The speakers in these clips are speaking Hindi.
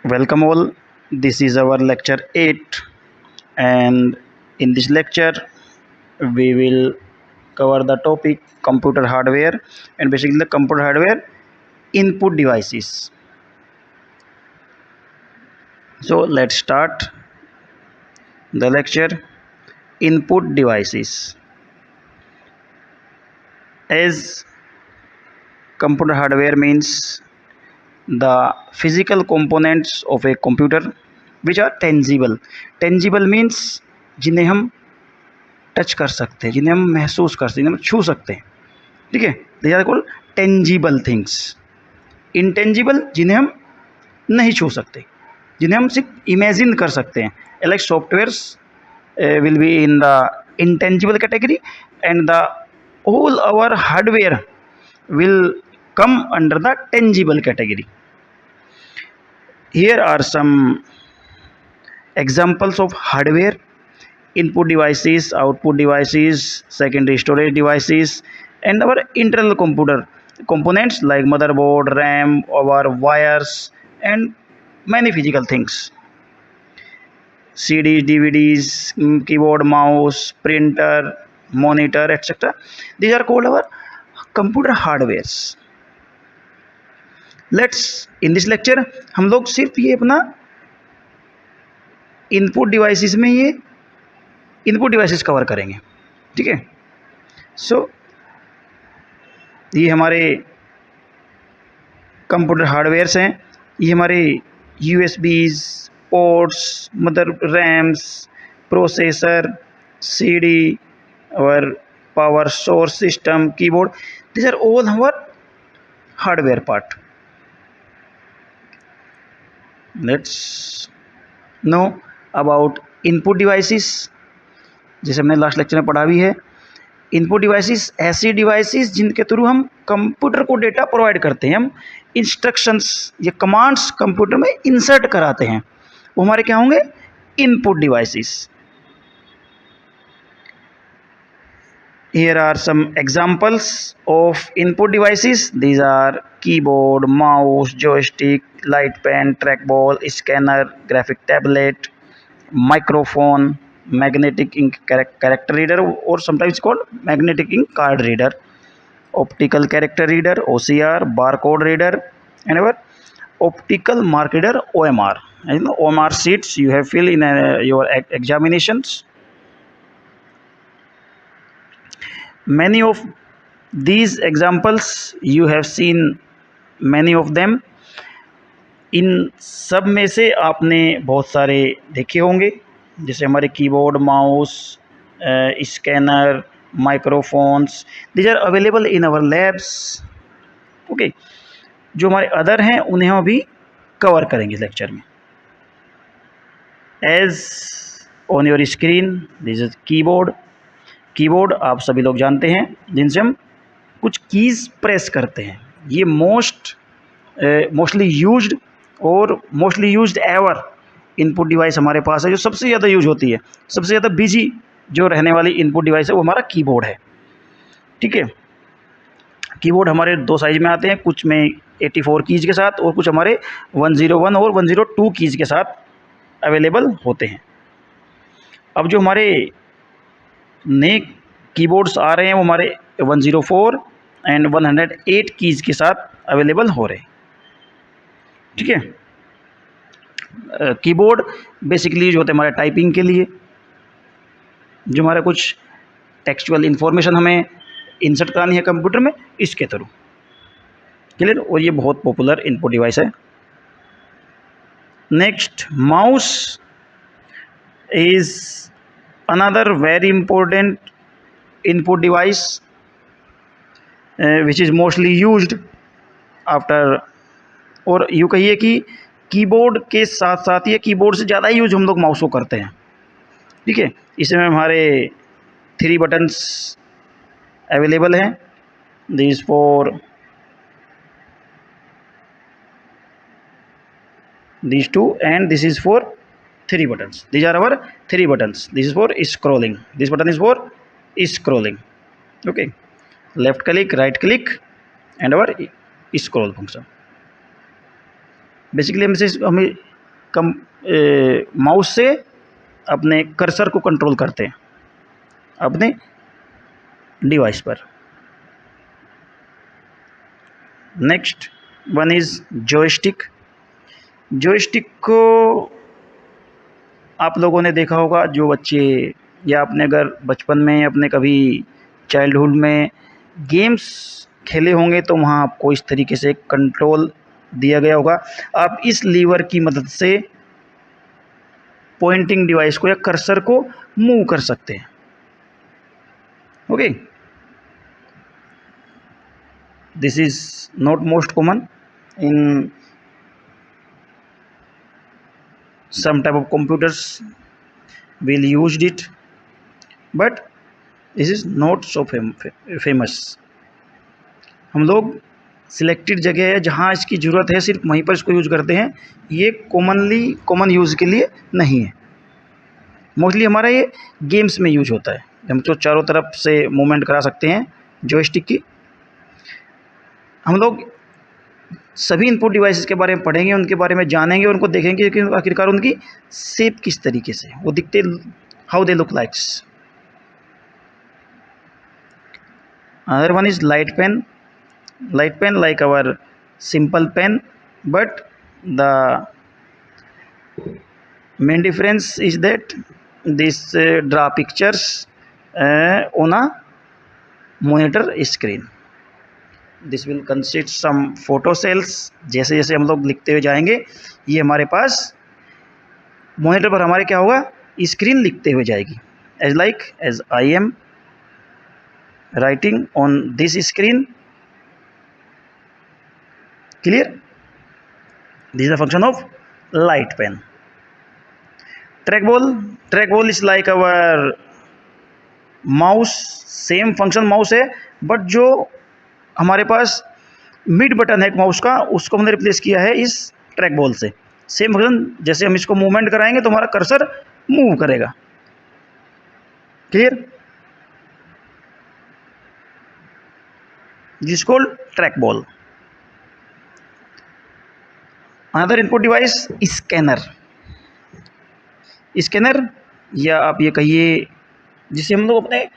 Welcome all. This is our lecture 8, and in this lecture we will cover the topic computer hardware, and basically the computer hardware input devices. So let's start the lecture. Input devices. As computer hardware means the physical components of a computer which are tangible. Tangible means जिन्हें हम टच कर सकते हैं, जिन्हें हम महसूस कर सकते हैं, जिन्हें हम छू सकते हैं, ठीक है। These are called tangible things. Intangible जिन्हें हम नहीं छू सकते, जिन्हें हम सिर्फ इमेजिन कर सकते हैं, like softwares will be in the intangible category and the whole our hardware will come under the tangible category. Here are some examples of hardware: input devices, output devices, secondary storage devices, and our internal computer components like motherboard, RAM, our wires, and many physical things: CDs, DVDs, keyboard, mouse, printer, monitor, etc. These are called our computer hardwares. Let's in this lecture हम लोग सिर्फ ये अपना इनपुट डिवाइसेस में ये इनपुट डिवाइसेस कवर करेंगे, ठीक है। सो ये हमारे कंप्यूटर हार्डवेयर्स हैं, ये हमारे USBs, ports, mother RAMs, processor, CD और power source system, keyboard, this are all our hardware part. Let's know about input devices. जैसे हमने लास्ट लेक्चर में पढ़ा भी है, इनपुट डिवाइसेस ऐसी डिवाइसेस जिनके थ्रू हम कंप्यूटर को डेटा प्रोवाइड करते हैं, हम इंस्ट्रक्शंस या कमांड्स कंप्यूटर में इंसर्ट कराते हैं, वो हमारे क्या होंगे? Input devices. Here are some examples of input devices. These are keyboard, mouse, joystick, light pen, trackball, scanner, graphic tablet, microphone, magnetic ink character reader, or sometimes called magnetic ink card reader, optical character reader OCR, barcode reader, and our optical mark reader OMR. And you know, OMR sheets you have filled in your examinations. Many of these examples you have seen many of them. इन सब में से आपने बहुत सारे देखे होंगे, जैसे हमारे keyboard, mouse, scanner, microphones, these are available in our labs. Okay, जो हमारे अदर हैं उन्हें हम अभी कवर करेंगे इस लेक्चर में. As on your screen this is keyboard. Keyboard आप सभी लोग जानते हैं, जिनसे हम कुछ कीज़ प्रेस करते हैं. ये मोस्टली यूज्ड और mostly used ever input device हमारे पास है, जो सबसे ज़्यादा यूज होती है, सबसे ज़्यादा बिजी जो रहने वाली इनपुट डिवाइस है वो हमारा कीबोर्ड है, ठीक है. कीबोर्ड हमारे दो साइज में आते हैं, कुछ में 84 कीज़ के साथ और कुछ हमारे 101 और 102 कीज़ के साथ अवेलेबल होते हैं. अब जो हमारे नए कीबोर्ड्स आ रहे हैं वो हमारे 104 एंड 108 कीज़ के साथ अवेलेबल हो रहे हैं, ठीक है. कीबोर्ड बेसिकली यूज होते हैं हमारे टाइपिंग के लिए, जो हमारा कुछ टेक्सचुअल इन्फॉर्मेशन हमें इंसर्ट करानी है कंप्यूटर में, इसके थ्रू. क्लियर? और ये बहुत पॉपुलर इनपुट डिवाइस है. Next, mouse is another very important input device which is mostly used after, और यूँ कहिए कि कीबोर्ड के साथ साथ ये कीबोर्ड से ज़्यादा यूज हम लोग माउस को करते हैं, ठीक है. इसमें हमारे 3 बटन्स अवेलेबल हैं. This for these 2 and this is for 3 buttons. These are our 3 buttons. This is for scrolling. This button is for scrolling. Okay, left click, right click, and our scroll function. Basically हमें माउस से अपने कर्सर को कंट्रोल करते हैं अपने डिवाइस पर। Next one is joystick. Joystick को आप लोगों ने देखा होगा, जो बच्चे या आपने अगर बचपन में अपने कभी चाइल्डहुड में गेम्स खेले होंगे तो वहाँ आपको इस तरीके से कंट्रोल दिया गया होगा। आप इस लीवर की मदद से पॉइंटिंग डिवाइस को या कर्सर को मूव कर सकते हैं। Okay, this is not most common in some type of computers will used it, but this is not so famous। हम लोग सिलेक्टेड जगह है जहाँ इसकी ज़रूरत है सिर्फ वहीं पर इसको यूज करते हैं। ये कॉमन यूज़ के लिए नहीं है। मोस्टली हमारा ये गेम्स में यूज होता है। हम तो चारों तरफ से मूवमेंट करा सकते हैं जॉयस्टिक की। हम लोग सभी इनपुट डिवाइसेस के बारे में पढ़ेंगे, उनके बारे में जानेंगे, उनको देखेंगे कि आखिरकार उनकी शेप किस तरीके से वो दिखते, how they look likes. Other one is light pen. Light pen like our simple pen, but the main difference is that this draw pictures on a monitor screen. This will consist some photo cells। जैसे जैसे हम लोग लिखते हुए जाएंगे ये हमारे पास मॉनिटर पर हमारे क्या होगा, स्क्रीन लिखते हुए जाएगी। as I am writing on this screen। Clear? This is the function of light pen। trackball is like our mouse। Same function mouse है, बट जो हमारे पास मिड बटन है माउस का उसको हमने रिप्लेस किया है इस ट्रैकबॉल से। सेम फंक्शन, जैसे हम इसको मूवमेंट कराएंगे तो हमारा कर्सर मूव करेगा। Clear? This is called trackball. Another input device scanner, या आप ये कहिए जिसे हम लोग अपने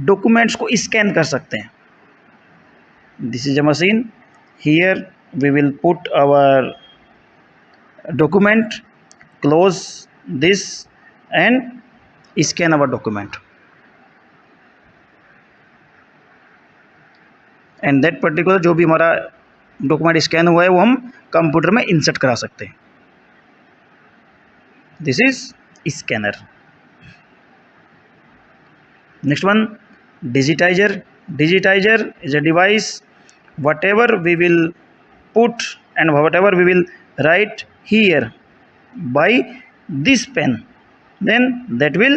डॉक्यूमेंट्स को स्कैन कर सकते हैं। This is a machine, here we will put our document, close this and scan our document, and that particular जो भी हमारा डॉक्यूमेंट स्कैन हुआ है वो हम कंप्यूटर में इंसर्ट करा सकते हैं। This is scanner. Next one, digitiser is a device whatever we will put and whatever we will write here by this pen, then that will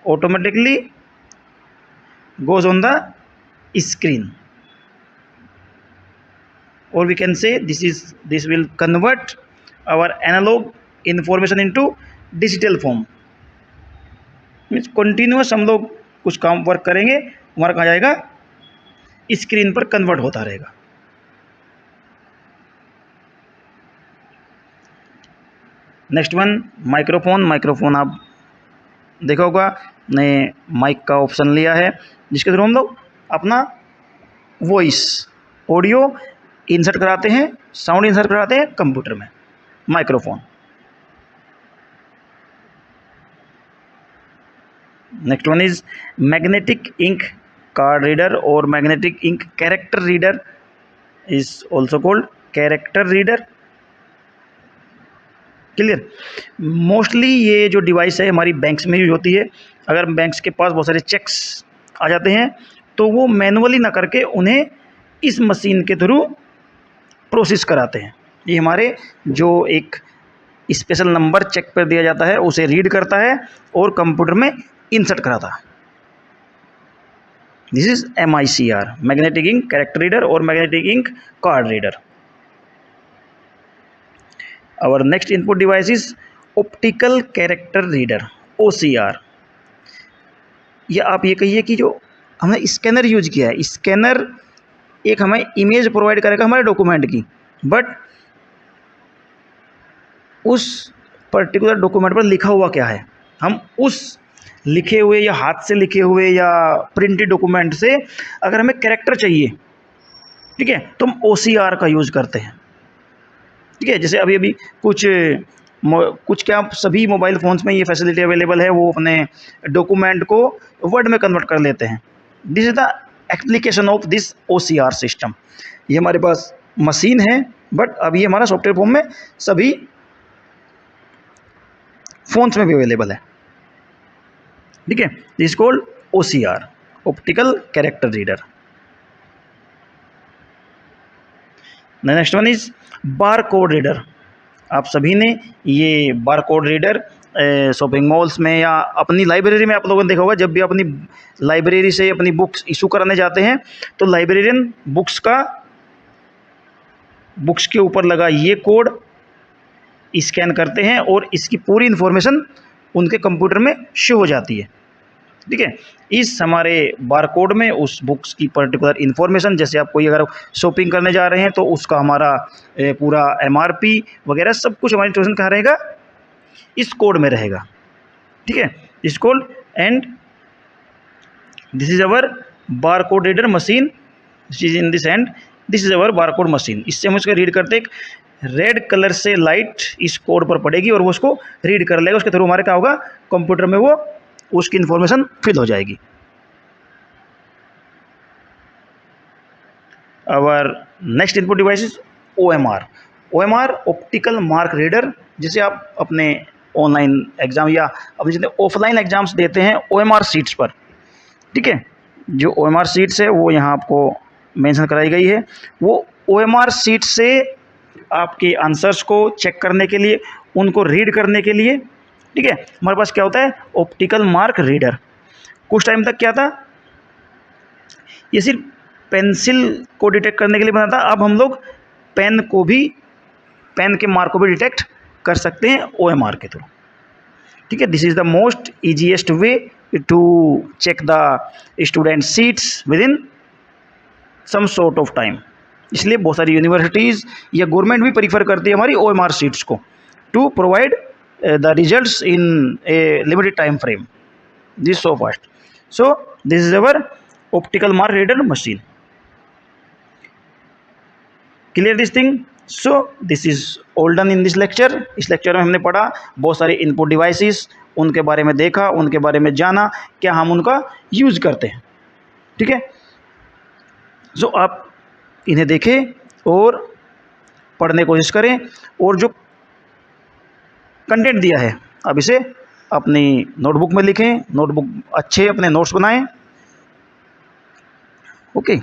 automatically goes on the screen, or we can say this will convert our analog information into digital form। Means continuous हम लोग कुछ काम वर्क करेंगे, हमारा कहाँ जाएगा, स्क्रीन पर कन्वर्ट होता रहेगा। नेक्स्ट वन, माइक्रोफोन आप देखा होगा, ने माइक का ऑप्शन लिया है जिसके थ्रू हम लोग अपना वॉइस ऑडियो इंसर्ट कराते हैं, साउंड इंसर्ट कराते हैं कंप्यूटर में, microphone. Next one is magnetic ink card reader और magnetic ink character reader is also called character reader. Clear? Mostly ये जो डिवाइस है हमारी बैंक्स में यूज होती है। अगर बैंक्स के पास बहुत सारे चेक्स आ जाते हैं तो वो मैनुअली ना करके उन्हें इस मशीन के थ्रू प्रोसेस कराते हैं। ये हमारे जो एक स्पेशल नंबर चेक पर दिया जाता है उसे रीड करता है और कंप्यूटर में इंसर्ट कराता है। This is MICR, magnetic ink character reader और magnetic ink card reader. Our next input device is optical character reader, OCR। या आप ये कहिए कि जो हमने स्कैनर यूज किया है, स्कैनर एक हमें इमेज प्रोवाइड करेगा हमारे डॉक्यूमेंट की, बट उस पर्टिकुलर डॉक्यूमेंट पर लिखा हुआ क्या है, हम उस लिखे हुए या हाथ से लिखे हुए या प्रिंटेड डॉक्यूमेंट से अगर हमें कैरेक्टर चाहिए, ठीक है, तो हम OCR का यूज़ करते हैं। ठीक है, जैसे अभी अभी कुछ क्या सभी मोबाइल फ़ोन्स में ये फैसिलिटी अवेलेबल है, वो अपने डॉक्यूमेंट को वर्ड में कन्वर्ट कर लेते हैं। This is the application of this OCR system. ये हमारे पास मशीन है, बट अभी हमारा सॉफ्टवेयर फॉर्म में सभी फ़ोन्स में भी अवेलेबल है। ठीक है, this called OCR, optical character reader. Next one is bar code reader. आप सभी ने ये bar code reader shopping malls में या अपनी लाइब्रेरी में आप लोगों ने देखा होगा। जब भी अपनी लाइब्रेरी से अपनी बुक्स इशू कराने जाते हैं तो लाइब्रेरियन बुक्स के ऊपर लगा ये कोड स्कैन करते हैं और इसकी पूरी इन्फॉर्मेशन उनके कंप्यूटर में शो हो जाती है। ठीक है, इस हमारे बारकोड में उस बुक्स की पर्टिकुलर इन्फॉर्मेशन, जैसे आप कोई अगर शॉपिंग करने जा रहे हैं तो उसका हमारा पूरा MRP वगैरह सब कुछ हमारी इन्फॉर्मेशन कहाँ रहेगा, इस कोड में रहेगा। ठीक है, इस code and this is our barcode reader machine, this is in this and this is our barcode machine. इससे हम उसको रीड करते हैं, रेड कलर से लाइट इस कोड पर पड़ेगी और वो उसको रीड कर लेगा। उसके थ्रू हमारे क्या होगा, कंप्यूटर में वो उसकी इन्फॉर्मेशन फिल हो जाएगी। Our next input device is OMR। OMR optical mark reader. जैसे आप अपने ऑनलाइन एग्जाम या अपने जितने ऑफलाइन एग्जाम्स देते हैं OMR शीट्स पर, ठीक है, जो OMR शीट्स है वो यहाँ आपको मेंशन कराई गई है। वो OMR शीट से आपके आंसर्स को चेक करने के लिए, उनको रीड करने के लिए, ठीक है, हमारे पास क्या होता है, ऑप्टिकल मार्क रीडर। कुछ टाइम तक क्या था, ये सिर्फ पेंसिल को डिटेक्ट करने के लिए बना था। अब हम लोग पेन के मार्क को भी डिटेक्ट कर सकते हैं OMR के थ्रू। ठीक है, this is the most easiest way to check the student sheets within some sort of time. इसलिए बहुत सारी यूनिवर्सिटीज़ या गवर्नमेंट भी प्रीफर करती है हमारी OMR सीट्स को to provide the results in a limited time frame. This is so fast. So this is our optical mark reader machine. Clear this thing? So this is all done in this lecture. इस लेक्चर में हमने पढ़ा बहुत सारे इनपुट डिवाइसेस, उनके बारे में देखा, उनके बारे में जाना, क्या हम उनका यूज़ करते हैं। ठीक है, सो आप इन्हें देखें और पढ़ने की कोशिश करें, और जो कंटेंट दिया है अब इसे अपनी नोटबुक में लिखें, नोटबुक अच्छे अपने नोट्स बनाएं। ओके।